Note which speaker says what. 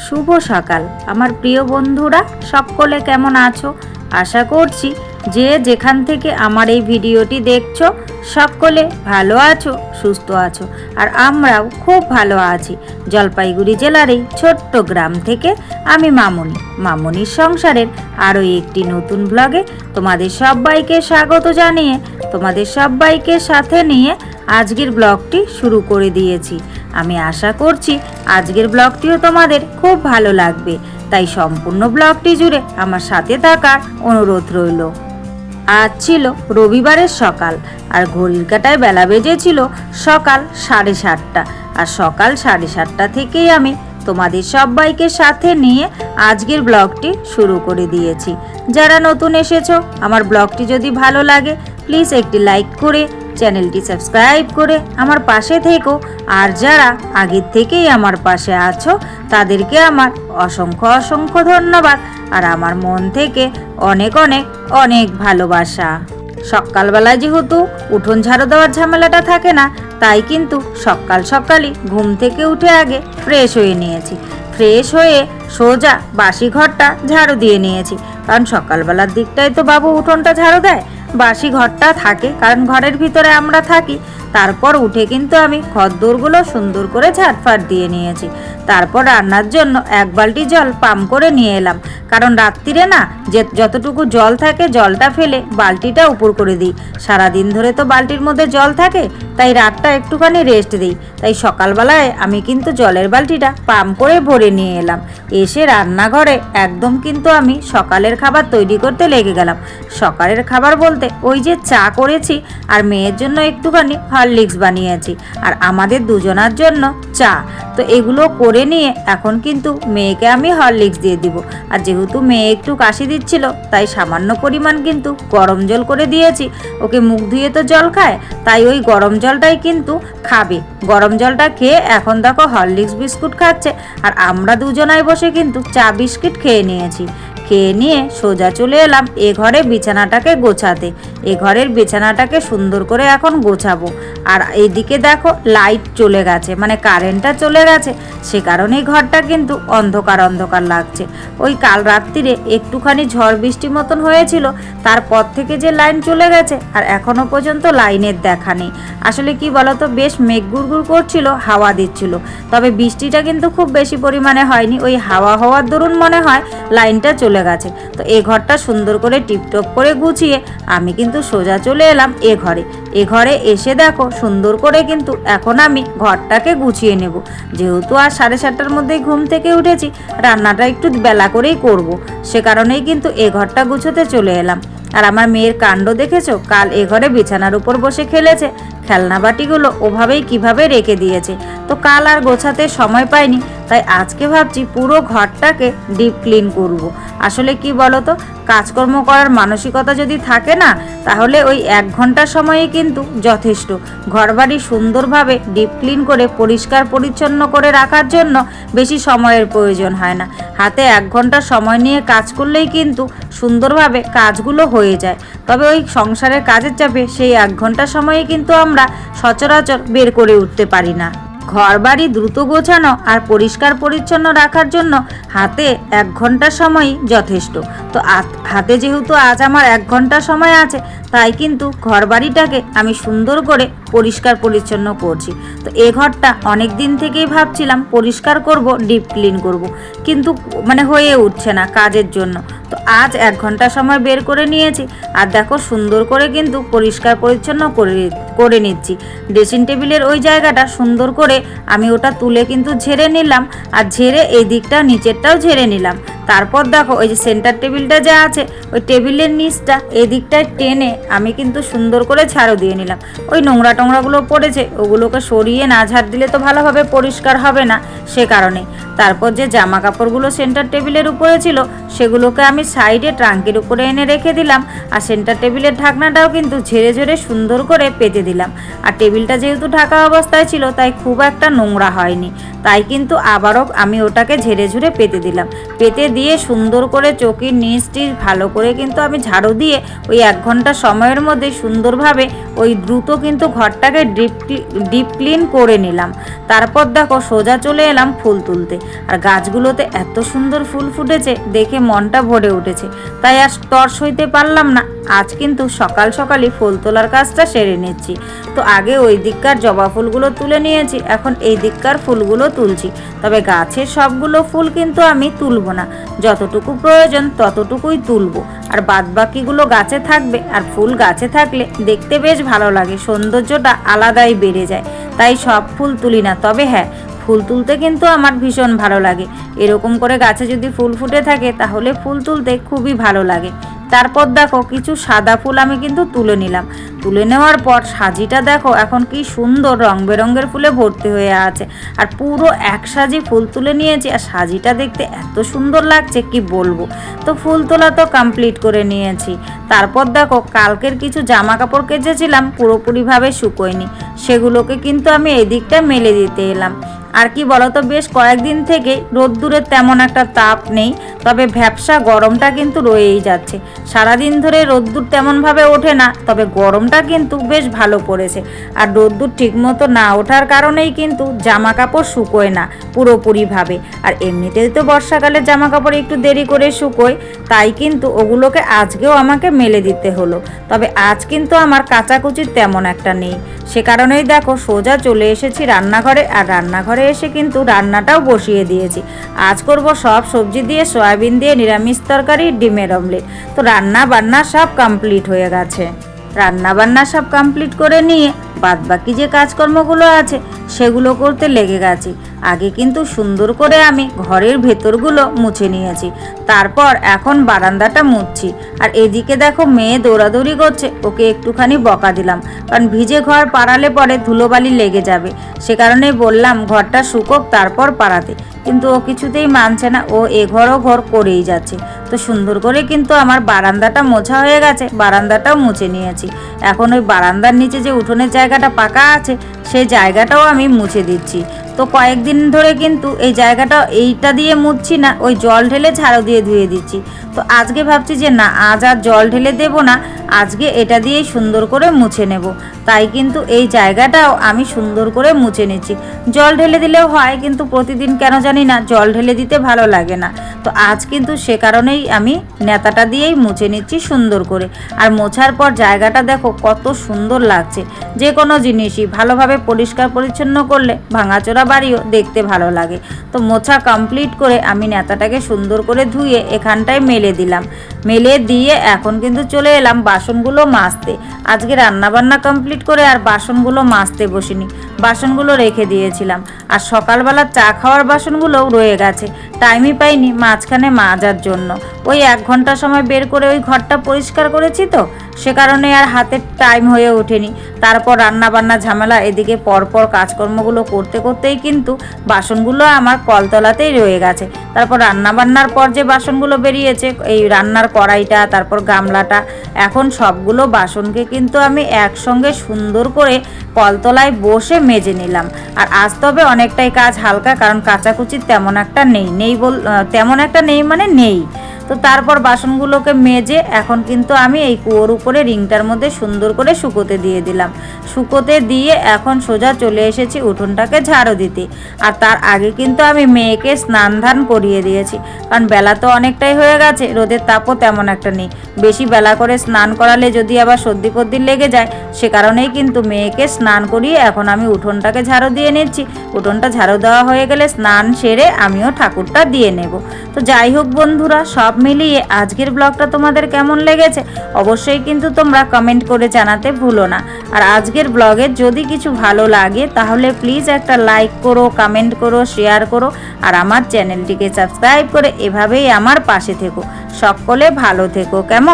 Speaker 1: শুভ সকাল আমার প্রিয় বন্ধুরা, সকলে কেমন আছো? আশা করছি যে যেখান থেকে আমার এই ভিডিওটি দেখছো সকলে ভালো আছো, সুস্থ আছো। আর আমরাও খুব ভালো আছি। জলপাইগুড়ি জেলার এই ছোট্ট গ্রাম থেকে আমি মামনির সংসারের আরও একটি নতুন ব্লগে তোমাদের সবাইকে স্বাগত জানিয়ে তোমাদের সবাইকে সাথে নিয়ে আজকের ব্লগটি শুরু করে দিয়েছি। আমি আশা করছি আজকের ব্লগটিও তোমাদের খুব ভালো লাগবে, তাই সম্পূর্ণ ব্লগটি জুড়ে আমার সাথে থাকার অনুরোধ রইল। আজ ছিল রবিবারের সকাল, আর ঘড়ির কাঁটায় বেলা বেজেছিল সকাল 7:30। আর সকাল 7:30 থেকেই আমি তোমাদের সবাইকে সাথে নিয়ে আজকের ব্লগটি শুরু করে দিয়েছি। যারা নতুন এসেছো, আমার ব্লগটি যদি ভালো লাগে প্লিজ একটি লাইক করে চ্যানেলটি সাবস্ক্রাইব করে আমার পাশে থেকো। আর যারা আগের থেকেই আমার পাশে আছো তাদেরকে আমার অসংখ্য ধন্যবাদ আর আমার মন থেকে অনেক অনেক অনেক ভালোবাসা। সকালবেলায় যেহেতু উঠোন ঝাড়ু দেওয়ার ঝামেলাটা থাকে না, তাই কিন্তু সকালই ঘুম থেকে উঠে আগে ফ্রেশ হয়ে নিয়েছি। ফ্রেশ হয়ে সোজা বাসি ঘরটা ঝাড়ু দিয়ে নিয়েছি, কারণ সকালবেলার দিকটাই তো বাবু উঠোনটা ঝাড়ু দেয়। বাসি ঘরটা থাকে কারণ ঘরের ভিতরে আমরা থাকি। তারপর উঠে কিন্তু আমি ঘরদোরগুলো সুন্দর করে ঝাড়ফাট দিয়ে নিয়েছি। তারপর রান্নার জন্য 1 বালতি জল পাম্প করে নিয়ে এলাম, কারণ রাত্রিরে না যে যতটুকু জল থাকে জলটা ফেলে বালতিটা উপর করে দিই। সারাদিন ধরে তো বালতির মধ্যে জল থাকে, তাই রাতটা একটুখানি রেস্ট দিই। তাই সকালবেলায় আমি কিন্তু জলের বালতিটা পাম্প করে ভরে নিয়ে এলাম। এসে রান্নাঘরে একদম কিন্তু আমি সকালের খাবার তৈরি করতে লেগে গেলাম। সকালের খাবার বলতে ওই যে চা করেছি, আর মেয়ের জন্য একটুখানি হরলিক্স বানিয়েছি, আর আমাদের দুজনার জন্য চা। তো এগুলো করে নিয়ে এখন কিন্তু মেয়েকে আমি হরলিক্স দিয়ে দিব। আর যেহেতু মেয়ে একটু কাশি দিচ্ছিল, তাই সামান্য পরিমাণ কিন্তু গরম জল করে দিয়েছি। ওকে মুখ ধুয়ে তো জল খায়, তাই ওই গরম জলটাই কিন্তু খাবে। গরম জলটা খেয়ে এখন দেখো হরলিক্স বিস্কুট খাচ্ছে, আর আমরা দুজনাই বসে কিন্তু চা বিস্কিট খেয়ে নিয়েছি। খেয়ে নিয়ে সোজা চলে এলাম এ ঘরে বিছানাটাকে গোছাতে। এ ঘরের বিছানাটাকে সুন্দর করে এখন গোছাবো। আর এদিকে দেখো লাইট চলে গেছে, মানে কারেন্টটা চলে গেছে, সে কারণেই ঘরটা কিন্তু অন্ধকার লাগছে। ওই কাল রাত্রিরে একটুখানি ঝড় বৃষ্টি মতন হয়েছিল, তারপর থেকে যে লাইন চলে গেছে আর এখনো পর্যন্ত লাইনের দেখা নেই। আসলে কি বলতো, বেশ মেঘ গুড়গুড় করছিল, হাওয়া দিচ্ছিল, তবে বৃষ্টিটা কিন্তু খুব বেশি পরিমাণে হয়নি। ওই হাওয়া হওয়ার দরুন মনে হয় লাইনটা চলে গেছে। তো এ ঘরটা সুন্দর করে টিপটপ করে গুছিয়ে আমি কিন্তু সোজা চলে এলাম এ ঘরে এসে দেখো সুন্দর করে কিন্তু এখন আমি ঘরটাকে গুছিয়ে নেব। যেহেতু আর 7:30টার মধ্যেই ঘুম থেকে উঠেছি, রান্নাটা একটু বেলা করেই করব, সে কারণেই কিন্তু এ ঘরটা গুছোতে চলে এলাম। আর আমার মেয়ের কাণ্ড দেখেছো, কাল এ ঘরে বিছানার উপর বসে খেলেছে, খেলনা বাটিগুলো ওভাবেই কিভাবে রেখে দিয়েছে। তো কাল আর গোছাতে সময় পাইনি, তাই আজকে ভাবছি পুরো ঘরটাকে ডিপ ক্লিন করব। আসলে কি বলতো, কাজকর্ম করার মানসিকতা যদি থাকে না, তাহলে ওই 1 ঘন্টা সময়ই কিন্তু যথেষ্ট। ঘরবাড়ি সুন্দরভাবে ডিপ ক্লিন করে পরিষ্কার পরিচ্ছন্ন করে রাখার জন্য বেশি সময়ের প্রয়োজন হয় না। হাতে 1 ঘন্টা সময় নিয়ে কাজ করলেই কিন্তু সুন্দরভাবে কাজগুলো হয়ে যায়। তবে ওই সংসারের কাজের চাপে সেই 1 ঘন্টা সময়ে কিন্তু আমরা সচরাচর বের করে উঠতে পারি না। ঘরবাড়ি দ্রুত গোছানো আর পরিষ্কার পরিচ্ছন্ন রাখার জন্য হাতে 1 ঘন্টা সময়ই যথেষ্ট। তো হাতে যেহেতু আজ আমার 1 ঘন্টা সময় আছে, তাই কিন্তু ঘরবাড়িটাকে আমি সুন্দর করে পরিষ্কার পরিচ্ছন্ন করছি। তো এ ঘরটা অনেক দিন থেকেই ভাবছিলাম পরিষ্কার করব, ডিপ ক্লিন করব, কিন্তু হয়ে উঠছে না কাজের জন্য। তো আজ 1 ঘন্টা সময় বের করে নিয়েছি, আর দেখো সুন্দর করে কিন্তু পরিষ্কার পরিচ্ছন্ন করে নিচ্ছি। ড্রেসিং টেবিলের ওই জায়গাটা সুন্দর করে আমি ওটা তুলে কিন্তু ঝেড়ে নিলাম, আর ঝেড়ে এই দিকটা নিচেরটাও ঝেড়ে নিলাম। তারপর দেখো ওই যে সেন্টার টেবিলটা যা আছে, ওই টেবিলের নিচটা এদিকটায় টেনে আমি কিন্তু সুন্দর করে ঝাড়ু দিয়ে নিলাম। ওই নোংরা টোংরাগুলো পড়েছে, ওগুলোকে সরিয়ে না ঝাড় দিলে তো ভালোভাবে পরিষ্কার হবে না, সে কারণে। তারপর যে জামা কাপড়গুলো সেন্টার টেবিলের উপরে ছিল, সেগুলোকে আমি সাইডে ট্রাঙ্কের উপরে এনে রেখে দিলাম। আর সেন্টার টেবিলের ঢাকনাটাও কিন্তু ঝেড়ে সুন্দর করে পেতে দিলাম। আর টেবিলটা যেহেতু ঢাকা অবস্থায় ছিল, তাই খুব একটা নোংরা হয়নি, তাই কিন্তু আবারও আমি ওটাকে ঝেড়ে পেতে দিলাম। পেতে দিয়ে সুন্দর করে চৌকির নিচটি ভালো করে কিন্তু আমি ঝাড়ু দিয়ে ওই 1 ঘন্টা সময়ের মধ্যে সুন্দরভাবে ওই দ্রুত কিন্তু ঘরটাকে ডিপ ক্লিন করে নিলাম। তারপর দেখো সোজা চলে এলাম ফুল তুলতে। আর গাছগুলোতে এত সুন্দর ফুল ফুটেছে, দেখে মনটা ভরে উঠেছে। তাই আর তর সইতে পারলাম না, আজ কিন্তু সকাল সকালই ফুল তোলার কাজটা সেরে নিচ্ছি। তো আগে ওই দিককার জবা ফুলগুলো তুলে নিয়েছি, এখন এই দিককার ফুলগুলো তুলছি। তবে গাছের সবগুলো ফুল কিন্তু আমি তুলব না, যতটুকু প্রয়োজন ততটুকুই তুলব। আর বাদবাকিগুলো গাছে থাকবে। আর ফুল গাছে থাকলে দেখতে বেশ ভালো লাগে, সৌন্দর্যটা আলাদাই বেড়ে যায়। তাই সব ফুল তুলি না, তবে হ্যাঁ, ফুল তুলতে কিন্তু আমার ভীষণ ভালো লাগে। এরকম করে গাছে যদি ফুল ফুটে থাকে তাহলে ফুল তুলতে খুবই ভালো লাগে। তারপর দেখো কিছু সাদা ফুল আমি কিন্তু তুলে নিলাম। তুলে নেওয়ার পর সাজিটা দেখো এখন কি সুন্দর রং বেরঙের ফুলে ভর্তি হয়ে আছে। আর পুরো এক সাজি ফুল তুলে নিয়েছি, আর সাজিটা দেখতে এত সুন্দর লাগছে কি বলবো। তো ফুল তোলা তো কমপ্লিট করে নিয়েছি। তারপর দেখো কালকের কিছু জামা কাপড় কেচেছিলাম, পুরোপুরিভাবে শুকোয়নি, সেগুলোকে কিন্তু আমি এই দিকটা মেলে দিতে এলাম। আর কি বলতো, বেশ কয়েকদিন থেকে রোদ্দুরের তেমন একটা তাপ নেই, তবে ভ্যাপসা গরমটা কিন্তু রয়েই যাচ্ছে। সারাদিন ধরে রোদ্দুর তেমনভাবে ওঠে না, তবে গরমটা কিন্তু বেশ ভালো পড়েছে। আর রোদ্দুর ঠিকমতো না ওঠার কারণেই কিন্তু জামা কাপড় শুকোয় না পুরোপুরিভাবে। আর এমনিতেই তো বর্ষাকালে জামা কাপড় একটু দেরি করে শুকোয়, তাই কিন্তু ওগুলোকে আজকেও আমাকে মেলে দিতে হলো। তবে আজ কিন্তু আমার কাচাকুচির তেমন একটা নেই, সে কারণেই দেখো সোজা চলে এসেছি রান্নাঘরে। আর রান্নাঘরে এসে কিন্তু রান্নাটাও বসিয়ে দিয়েছি। আজ করব সব সবজি দিয়ে, সয়াবিন দিয়ে নিরামিষ তরকারি, ডিমের অমলেট। তো রান্না বান্না সব কমপ্লিট হয়ে গেছে। রান্না বান্না সব কমপ্লিট করে নিয়ে বাদবাকি যে কাজকর্মগুলো আছে সেগুলো করতে লেগে গেছি। আগে কিন্তু সুন্দর করে আমি ঘরের ভেতরগুলো মুছে নিয়েছি, তারপর এখন বারান্দাটা মুছছি। আর এদিকে দেখো মেয়ে দৌড়াদৌড়ি করছে, ওকে একটুখানি বকা দিলাম, কারণ ভিজে ঘর পাড়ালে পরে ধুলোবালি লেগে যাবে। সে কারণেই বললাম ঘরটা শুকোক তারপর পাড়াতে, কিন্তু ও কিছুতেই মানছে না, ও এ ঘর ও ঘর করেই যাচ্ছে। তো সুন্দর করে কিন্তু আমার বারান্দাটা মোছা হয়ে গেছে, বারান্দাটাও মুছে নিয়েছি। এখন ওই বারান্দার নিচে যে উঠোনের জায়গাটা পাকা আছে সেই জায়গাটাও আমি মুছে দিচ্ছি। তো কয়েকদিন ধরে কিন্তু এই জায়গাটা এইটা দিয়ে মুছছি না, ওই জল ঢেলে ঝাড়ু দিয়ে ধুয়ে দিচ্ছি। তো আজকে ভাবছি যে না, আজ আর জল ঢেলে দেবো না, আজকে এটা দিয়েই সুন্দর করে মুছে নেব। তাই কিন্তু এই জায়গাটাও আমি সুন্দর করে মুছে নিচ্ছি। জল ঢেলে দিলেও হয়, কিন্তু প্রতিদিন কেন জানি না জল ঢেলে দিতে ভালো লাগে না। তো আজ কিন্তু সে কারণেই আমি নেতাটা দিয়েই মুছে নিচ্ছি সুন্দর করে। আর মোছার পর জায়গাটা দেখো কত সুন্দর লাগছে। যে কোনো জিনিসই ভালোভাবে পরিষ্কার পরিচ্ছন্ন করলে ভাঙাচোরা বাড়িও দেখতে ভালো লাগে। তো মোছা কমপ্লিট করে আমি নেতাটাকে সুন্দর করে ধুয়ে এখানটায় মেলে দিলাম। মেলে দিয়ে এখন কিন্তু চলে এলাম বাসনগুলো মাজতে। আজকে রান্নাবান্না কমপ্লিট করে আর বাসনগুলো মাজতে বসিনি, বাসনগুলো রেখে দিয়েছিলাম। আর সকালবেলা চা খাওয়ার বাসনগুলোও রয়ে গেছে, টাইমই পাইনি মাঝখানে মাজার জন্য। ওই 1 ঘন্টা সময় বের করে ওই ঘরটা পরিষ্কার করেছি, তো সে কারণে আর হাতে টাইম হয়ে ওঠেনি। তারপর রান্নাবান্না ঝামেলা, এদিকে পরপর কাজকর্মগুলো করতে করতেই কিন্তু বাসনগুলো আমার কলতলাতেই রয়ে গেছে। তারপর রান্নাবান্নার পর যে বাসনগুলো বেরিয়েছে, এই রান্নার কড়াইটা, তারপর গামলাটা, এখন সবগুলো বাসনকে কিন্তু আমি একসঙ্গে সুন্দর করে কলতলায় বসে মেজে নিলাম। আর আজ তবে অনেকটাই কাজ হালকা, কারণ কাচাকুচি তেমন একটা নেই মানে নেই। তো তারপর বাসনগুলোকে মেজে এখন কিন্তু আমি এই কুয়োর উপরে রিংটার মধ্যে সুন্দর করে শুকোতে দিয়ে দিলাম। শুকোতে দিয়ে এখন সোজা চলে এসেছি উঠোনটাকে ঝাড়ু দিতে। আর তার আগে কিন্তু আমি মেয়েকে স্নান ধান করিয়ে দিয়েছি, কারণ বেলা তো অনেকটাই হয়ে গেছে, রোদের তাপও তেমন একটা নেই। বেশি বেলা করে স্নান করালে যদি আবার সর্দি ফর্দি লেগে যায়, সে কারণেই কিন্তু মেয়েকে স্নান করিয়ে এখন আমি উঠোনটাকে ঝাড়ু দিয়ে নিচ্ছি। উঠোনটা ঝাড়ু দেওয়া হয়ে গেলে স্নান সেরে আমিও ঠাকুরটা দিয়ে নেব। তো যাই হোক বন্ধুরা, সব মিলিয়ে আজকের ব্লগটা তোমাদের কেমন লেগেছে অবশ্যই কিন্তু তোমরা কমেন্ট করে জানাতে ভুলো না। আর আজকের ব্লগে যদি কিছু ভালো লাগে তাহলে প্লিজ একটা লাইক করো, কমেন্ট করো, শেয়ার করো। আর আমার চ্যানেলটিকে সাবস্ক্রাইব করে এভাবেই আমার পাশে থেকো। সকলে ভালো থেকো, কেমন?